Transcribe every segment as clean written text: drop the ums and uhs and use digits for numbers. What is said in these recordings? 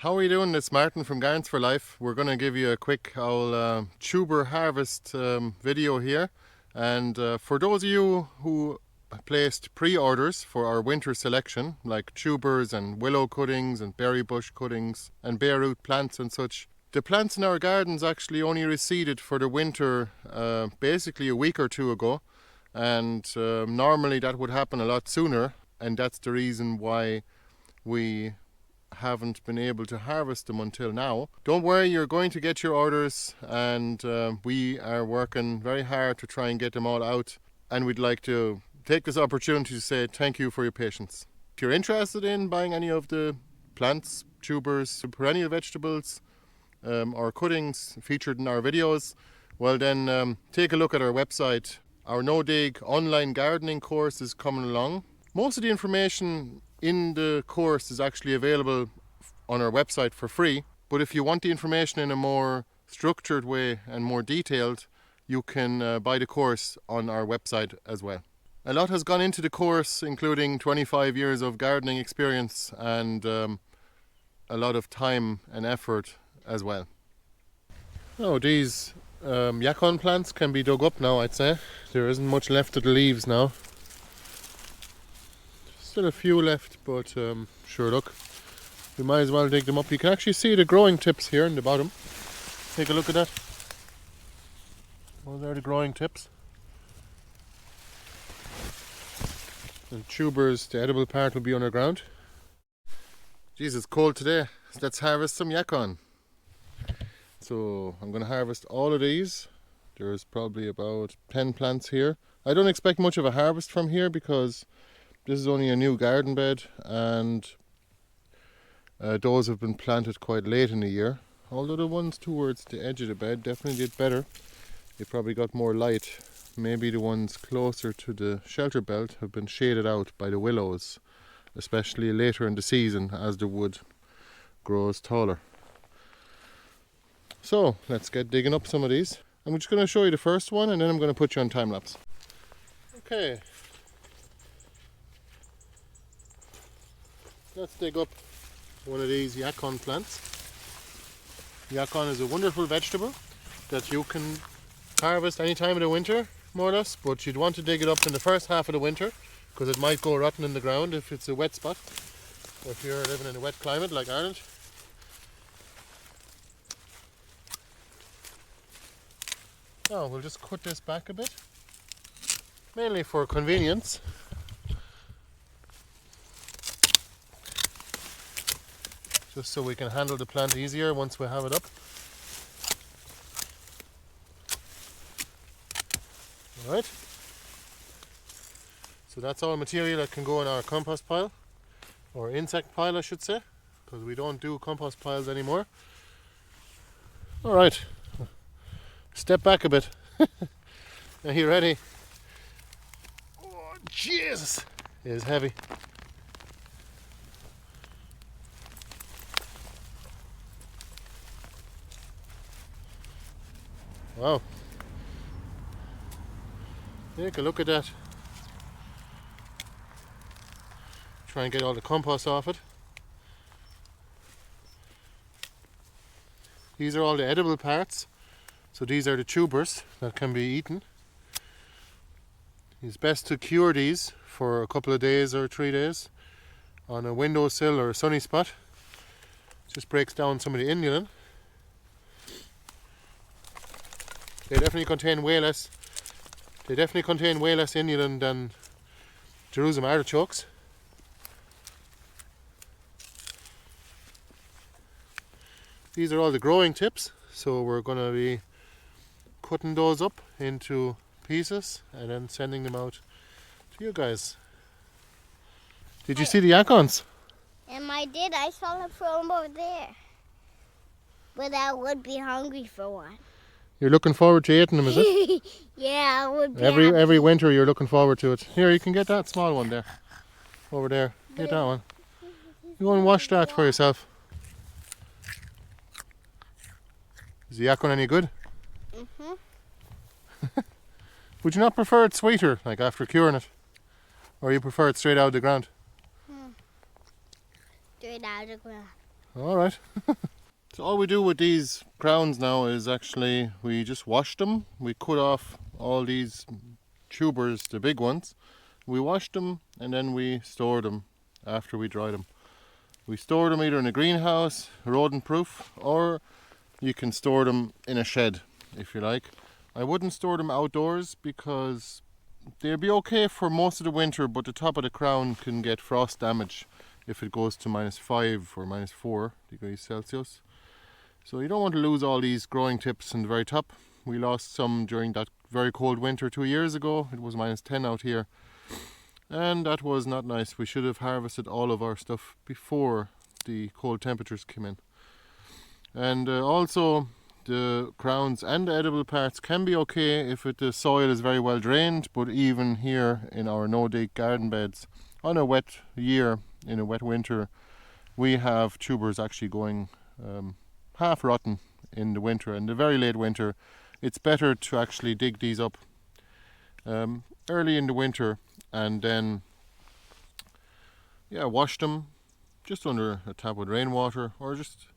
How are you doing? It's Martin from Gardens for Life. We're going to give you a quick tuber harvest video here. And for those of you who placed pre-orders for our winter selection, like tubers and willow cuttings and berry bush cuttings and bare root plants and such, the plants in our gardens actually only reseeded for the winter basically a week or two ago. And normally that would happen a lot sooner, and that's the reason why we haven't been able to harvest them until now. Don't worry, you're going to get your orders, and we are working very hard to try and get them all out, and we'd like to take this opportunity to say thank you for your patience. If you're interested in buying any of the plants, tubers, perennial vegetables or cuttings featured in our videos, well then take a look at our website. Our no-dig online gardening course is coming along. Most of the information in the course is actually available on our website for free, but if you want the information in a more structured way and more detailed, you can buy the course on our website as well. A lot has gone into the course, including 25 years of gardening experience and a lot of time and effort as well. Now these Yacon plants can be dug up now, I'd say. There isn't much left of the leaves now. Still a few left, but sure, look, we might as well dig them up. You can actually see the growing tips here in the bottom. Take a look at that. Those are the growing tips. The tubers, the edible part, will be underground. Jeez, it's cold today. So let's harvest some Yacon. So I'm going to harvest all of these. There's probably about 10 plants here. I don't expect much of a harvest from here because this is only a new garden bed, and those have been planted quite late in the year. Although the ones towards the edge of the bed definitely did better. They probably got more light. Maybe the ones closer to the shelter belt have been shaded out by the willows, especially later in the season as the wood grows taller. So let's get digging up some of these. I'm just going to show you the first one, and then I'm going to put you on time lapse. Okay. Let's dig up one of these Yacon plants. Yacon is a wonderful vegetable that you can harvest any time of the winter, more or less, but you'd want to dig it up in the first half of the winter because it might go rotten in the ground if it's a wet spot, or if you're living in a wet climate like Ireland. Now we'll just cut this back a bit, mainly for convenience. Just so we can handle the plant easier once we have it up. Alright. So that's all material that can go in our compost pile, or insect pile I should say, because we don't do compost piles anymore. Alright. Step back a bit. Are you ready? Oh Jesus! It is heavy. Wow. Take a look at that. Try and get all the compost off it. These are all the edible parts. So these are the tubers that can be eaten. It's best to cure these for a couple of days or 3 days on a windowsill or a sunny spot. It just breaks down some of the inulin. They definitely contain way less inulin than Jerusalem artichokes. These are all the growing tips, so we're going to be cutting those up into pieces and then sending them out to you guys. Did you see the Yacons? I did. I saw them from over there. But I would be hungry for one. You're looking forward to eating them, is it? Yeah, I would be Every winter you're looking forward to it. Here, you can get that small one there. Over there. Get that one. You go and wash that for yourself. Is the Yacon any good? Mm-hmm. Would you not prefer it sweeter, like after curing it? Or you prefer it straight out of the ground? Straight out of the ground. Alright. So all we do with these crowns now is actually we just wash them. We cut off all these tubers, the big ones. We wash them and then we store them after we dry them. We store them either in a greenhouse, rodent proof, or you can store them in a shed if you like. I wouldn't store them outdoors because they'll be okay for most of the winter, but the top of the crown can get frost damage if it goes to -5 or -4 degrees Celsius. So you don't want to lose all these growing tips in the very top. We lost some during that very cold winter 2 years ago. It was -10 out here. And that was not nice. We should have harvested all of our stuff before the cold temperatures came in. And also the crowns and the edible parts can be okay if the soil is very well drained, but even here in our no-dig garden beds on a wet year, in a wet winter, we have tubers actually going half rotten in the winter. In the very late winter, it's better to actually dig these up early in the winter and then wash them just under a tap with rainwater or just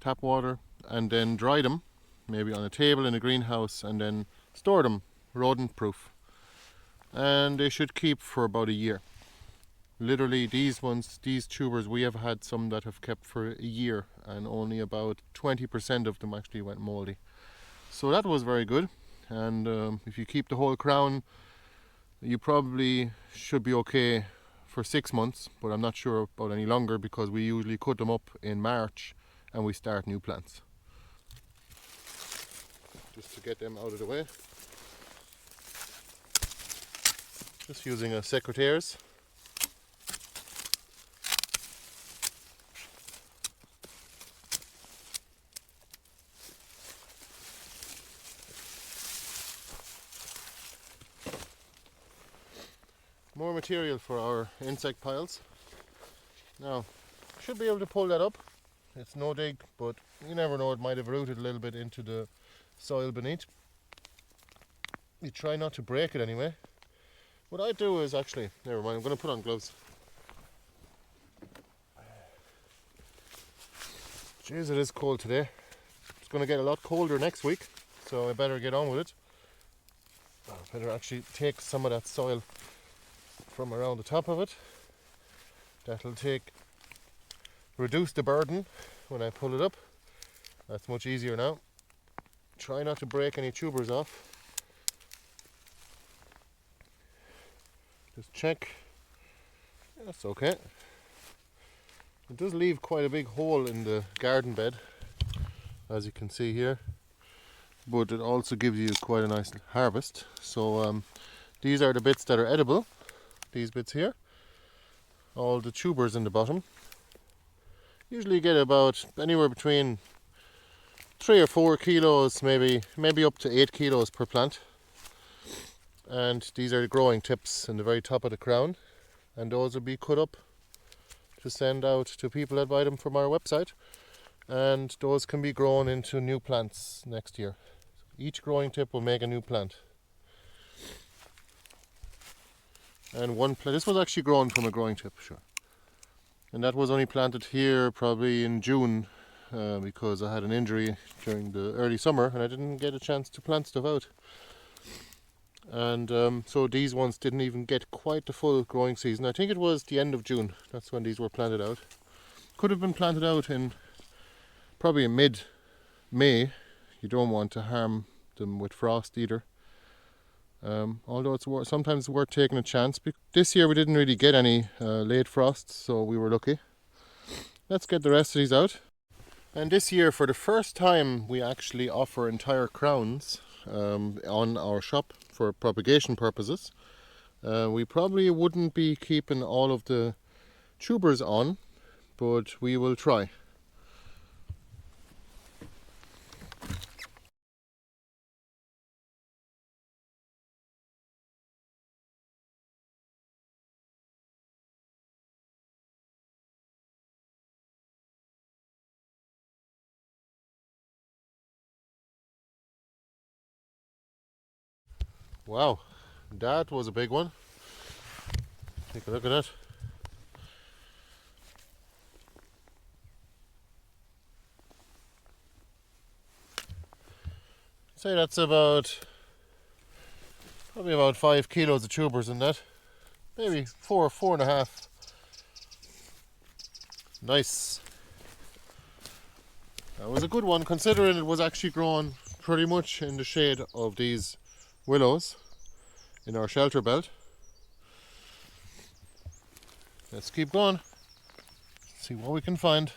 tap water, and then dry them maybe on a table in a greenhouse and then store them rodent proof, and they should keep for about a year. Literally these tubers, we have had some that have kept for a year and only about 20% of them actually went moldy. So that was very good. And if you keep the whole crown, you probably should be okay for 6 months, but I'm not sure about any longer because we usually cut them up in March and we start new plants. Just to get them out of the way, just using a secateurs. More material for our insect piles. Now, should be able to pull that up. It's no dig, but you never know, it might have rooted a little bit into the soil beneath. You try not to break it anyway. What I do is actually, never mind, I'm going to put on gloves. Jeez, it is cold today. It's going to get a lot colder next week, so I better get on with it. I better actually take some of that soil from around the top of it. That'll reduce the burden when I pull it up. That's much easier now. Try not to break any tubers off. Just check. That's okay. It does leave quite a big hole in the garden bed, as you can see here, but it also gives you quite a nice harvest. So these are the bits that are edible, these bits here, all the tubers in the bottom. Usually get about anywhere between 3 or 4 kilos, maybe up to 8 kilos per plant. And these are the growing tips in the very top of the crown, and those will be cut up to send out to people that buy them from our website, and those can be grown into new plants next year. Each growing tip will make a new plant. And this was actually grown from a growing tip, sure. And that was only planted here probably in June because I had an injury during the early summer and I didn't get a chance to plant stuff out. And so these ones didn't even get quite the full growing season. I think it was the end of June, that's when these were planted out. Could have been planted out in probably in mid-May. You don't want to harm them with frost either. Although sometimes it's worth taking a chance. This year we didn't really get any late frosts, so we were lucky. Let's get the rest of these out. And this year, for the first time, we actually offer entire crowns on our shop for propagation purposes. We probably wouldn't be keeping all of the tubers on, but we will try. Wow, that was a big one. Take a look at that. say that's probably about 5 kilos of tubers in that. Maybe 4.5. Nice. That was a good one, considering it was actually growing pretty much in the shade of these willows in our shelter belt. Let's keep going. See what we can find.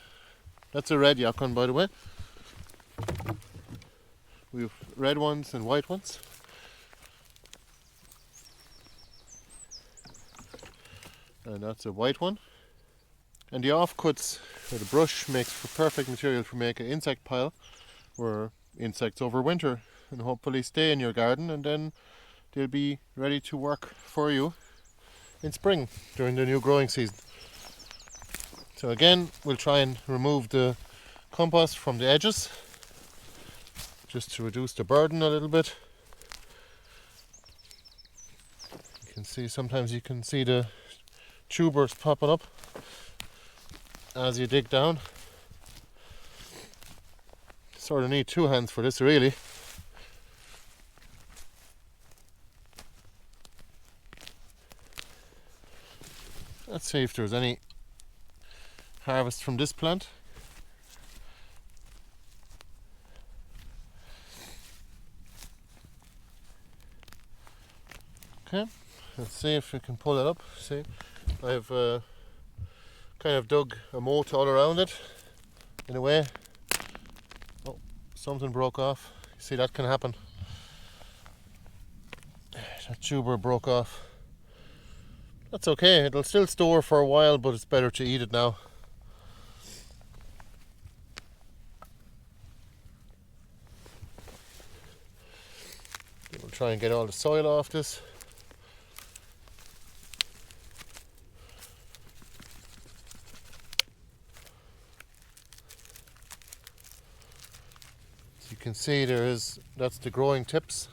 That's a red Yacon, by the way. We have red ones and white ones. And that's a white one. And the offcuts, or the brush, makes for perfect material for making an insect pile where insects overwinter and hopefully stay in your garden, and then they'll be ready to work for you in spring during the new growing season. So again, we'll try and remove the compost from the edges just to reduce the burden a little bit. You can see, sometimes you can see the tubers popping up as you dig down. Sort of need 2 hands for this, really. Let's see if there's any harvest from this plant. Okay, let's see if we can pull it up. See, I've kind of dug a moat all around it in a way. Oh, something broke off. You see, that can happen. That tuber broke off. That's okay, it'll still store for a while, but it's better to eat it now. We'll try and get all the soil off this. As you can see, that's the growing tips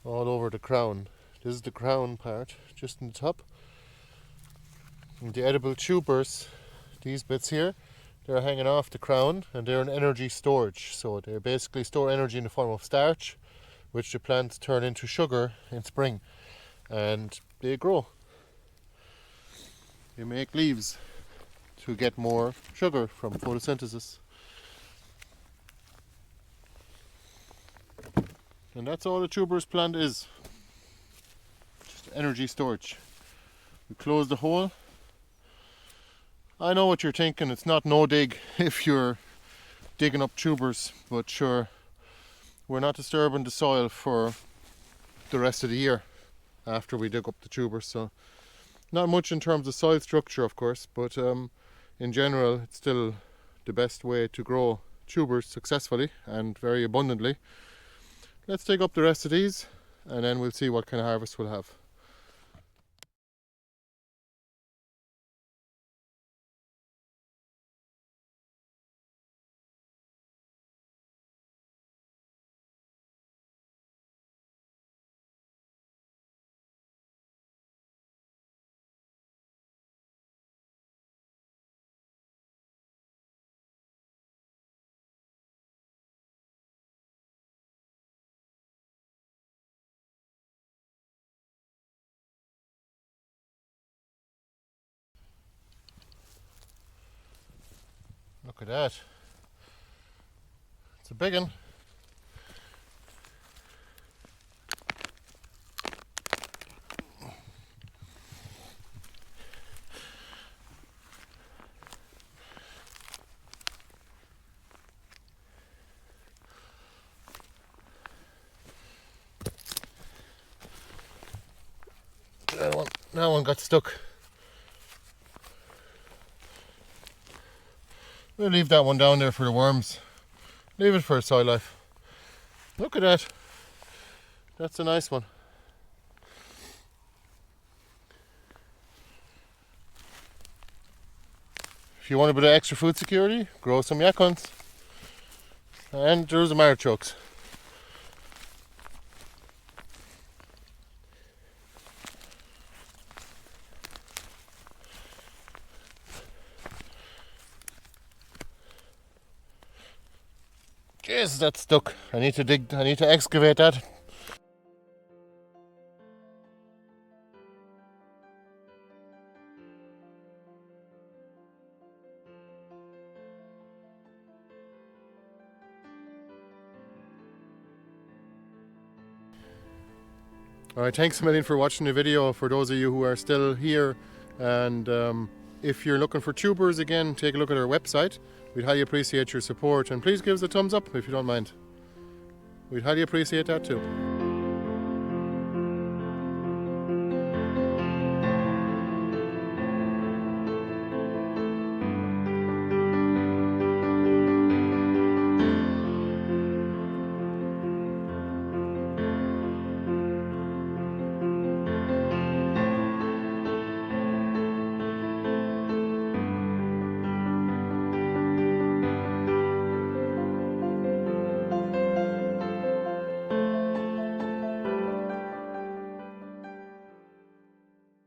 all over the crown. This is the crown part, just in the top. And the edible tubers, these bits here, they're hanging off the crown, and they're an energy storage. So they basically store energy in the form of starch, which the plants turn into sugar in spring, and they grow. They make leaves to get more sugar from photosynthesis. And that's all a tuberous plant is. Just energy storage. We close the hole. I know what you're thinking, it's not no dig if you're digging up tubers, but sure, we're not disturbing the soil for the rest of the year after we dig up the tubers. So not much in terms of soil structure, of course, but in general it's still the best way to grow tubers successfully and very abundantly. Let's dig up the rest of these and then we'll see what kind of harvest we'll have. Look at that. It's a big one. That one got stuck. We'll leave that one down there for the worms. Leave it for soil life. Look at that. That's a nice one. If you want a bit of extra food security, grow some Yacons. And there's some artichokes. Jeez, that's stuck. I need to excavate that. Alright, thanks a million for watching the video, for those of you who are still here. And if you're looking for tubers again, take a look at our website. We'd highly appreciate your support, and please give us a thumbs up if you don't mind. We'd highly appreciate that too.